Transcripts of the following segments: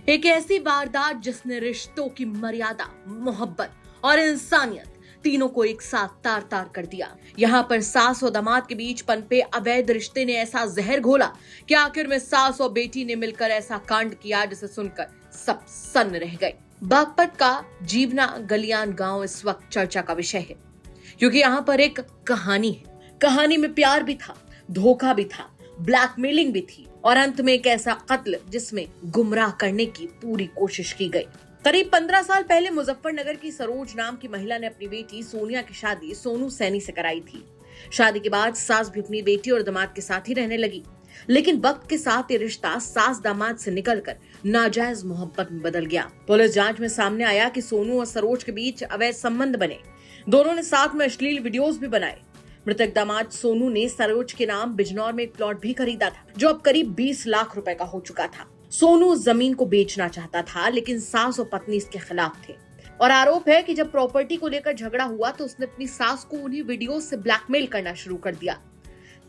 एक ऐसी वारदात जिसने रिश्तों की मर्यादा, मोहब्बत और इंसानियत तीनों को एक साथ तार तार कर दिया। यहाँ पर सास और दामाद के बीच पनपे अवैध रिश्ते ने ऐसा जहर घोला कि आखिर में सास और बेटी ने मिलकर ऐसा कांड किया जिसे सुनकर सब सन्न रह गए। बागपत का जीवना गलियान गांव इस वक्त चर्चा का विषय है, क्योंकि यहाँ पर एक कहानी है। कहानी में प्यार भी था, धोखा भी था, ब्लैकमेलिंग भी थी और अंत में एक ऐसा कत्ल जिसमें गुमराह करने की पूरी कोशिश की गई। करीब 15 साल पहले मुजफ्फरनगर की सरोज नाम की महिला ने अपनी बेटी सोनिया की शादी सोनू सैनी से कराई थी। शादी के बाद सास भी अपनी बेटी और दामाद के साथ ही रहने लगी, लेकिन वक्त के साथ ये रिश्ता सास दामाद से निकलकर नाजायज मोहब्बत में बदल गया। पुलिस जांच में सामने आया कि सोनू और सरोज के बीच अवैध संबंध बने। दोनों ने साथ में अश्लील वीडियोस भी बनाए। मृतक दामाद सोनू ने सरोज के नाम बिजनौर में एक प्लॉट भी खरीदा था, जो अब करीब 20 लाख रुपए का हो चुका था। सोनू जमीन को बेचना चाहता था, लेकिन सास और पत्नी इसके खिलाफ थे और आरोप है कि जब प्रॉपर्टी को लेकर झगड़ा हुआ तो उसने अपनी सास को उन्हीं वीडियो से ब्लैकमेल करना शुरू कर दिया।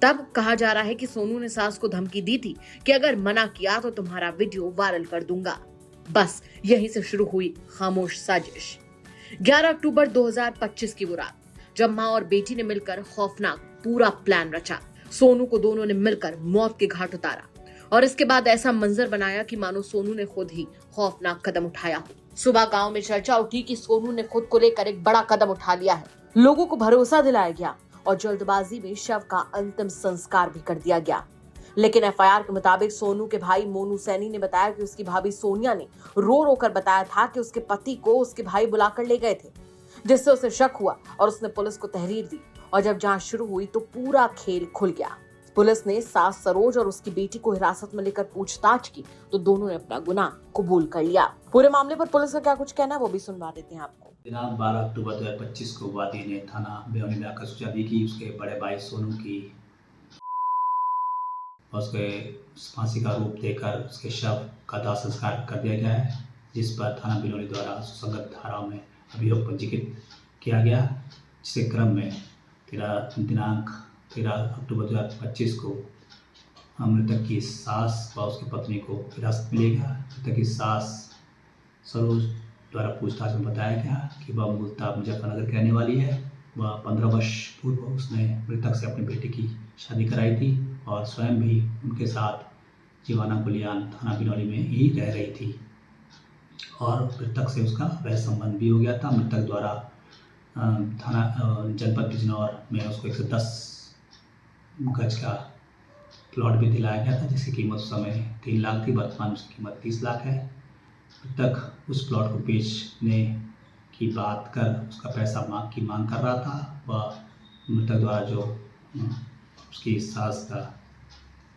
तब कहा जा रहा है कि सोनू ने सास को धमकी दी थी कि अगर मना किया तो तुम्हारा वीडियो वायरल कर दूंगा। बस यहीं से शुरू हुई खामोश साजिश। 11 अक्टूबर 2025 की वो रात, जब माँ और बेटी ने मिलकर खौफनाक पूरा प्लान रचा। सोनू को दोनों ने मिलकर मौत के घाट उतारा और इसके बाद ऐसा मंजर बनाया कि मानो सोनू ने खुद ही खौफनाक कदम उठाया हो। सुबह गांव में चर्चा उठी कि सोनू ने खुद को लेकर एक बड़ा कदम उठा लिया है। लोगों को भरोसा दिलाया गया और जल्दबाजी में शव का अंतिम संस्कार भी कर दिया गया। लेकिन एफआईआर के मुताबिक सोनू के भाई मोनू सैनी ने बताया कि उसकी भाभी सोनिया ने रो रो कर बताया था कि उसके पति को उसके भाई बुलाकर ले गए थे, जिससे उसे शक हुआ और उसने पुलिस को तहरीर दी। और जब जांच शुरू हुई तो पूरा खेल खुल गया। पुलिस ने सास सरोज और उसकी बेटी को हिरासत में लेकर पूछताछ की तो दोनों ने अपना गुनाह कबूल कर लिया। पूरे मामले पर पुलिस का क्या कुछ कहना है वो भी सुनवा देते हैं आपको। दिनांक 12 अक्टूबर 2025 को वादी ने थाना बेवनी में आकर सूचना दी कि उसके बड़े भाई सोनू की उसके फांसी का रूप देकर उसके शव का दाह संस्कार कर दिया गया है, जिस पर थाना बिलोनी द्वारा सुसंगत धाराओं में अभियोग पंजीकृत किया गया। जिसके क्रम में दिनांक 13 अक्टूबर 2025 को मृतक की सास व उसकी पत्नी को हिरासत में लिया गया। मृतक की सास सरोज द्वारा पूछताछ में बताया गया कि वह मूलतः मुजफ्फरनगर की रहने वाली है। वह 15 वर्ष पूर्व उसने मृतक से अपनी बेटी की शादी कराई थी और स्वयं भी उनके साथ जीवाना गुलियान थाना बिनौली में ही रह रही थी और मृतक से उसका वह संबंध भी हो गया था। मृतक द्वारा थाना जनपद बिजनौर में उसको 110 गज का प्लॉट भी दिलाया गया था, जिसकी कीमत उस समय 3 लाख थी। वर्तमान उसकी कीमत 30 लाख है। मृतक उस प्लॉट को बेचने की बात कर उसका पैसा की मांग कर रहा था। वह मृतक द्वारा जो उसकी सास का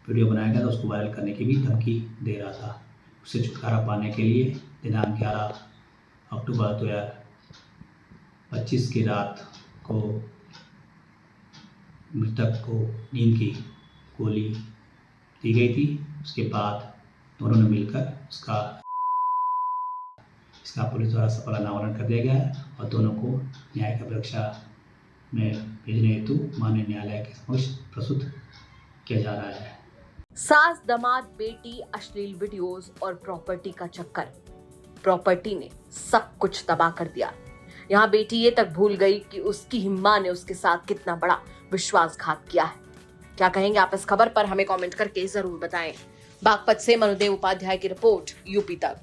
वीडियो बनाया गया था उसको वायरल करने की भी धमकी दे रहा था। उससे छुटकारा पाने के लिए दिनांक 11 अक्टूबर 2025 की रात को मृतक को नींद की गोली दी गई थी। उसके बाद दोनों ने मिलकर इसका पुलिस द्वारा सफल अनावरण कर दिया गया है और दोनों को न्यायिक अभिरक्षा में भेजने हेतु माननीय न्यायालय के समक्ष प्रस्तुत किया जा रहा है। सास दामाद बेटी, अश्लील वीडियोस और प्रॉपर्टी का चक्कर। प्रॉपर्टी ने सब कुछ तबाह कर दिया। यहाँ बेटी ये तक भूल गई कि उसकी ही मां ने उसके साथ कितना बड़ा विश्वासघात किया है। क्या कहेंगे आप इस खबर पर? हमें कमेंट करके जरूर बताएं। बागपत से मनुदेव उपाध्याय की रिपोर्ट, यूपी तक।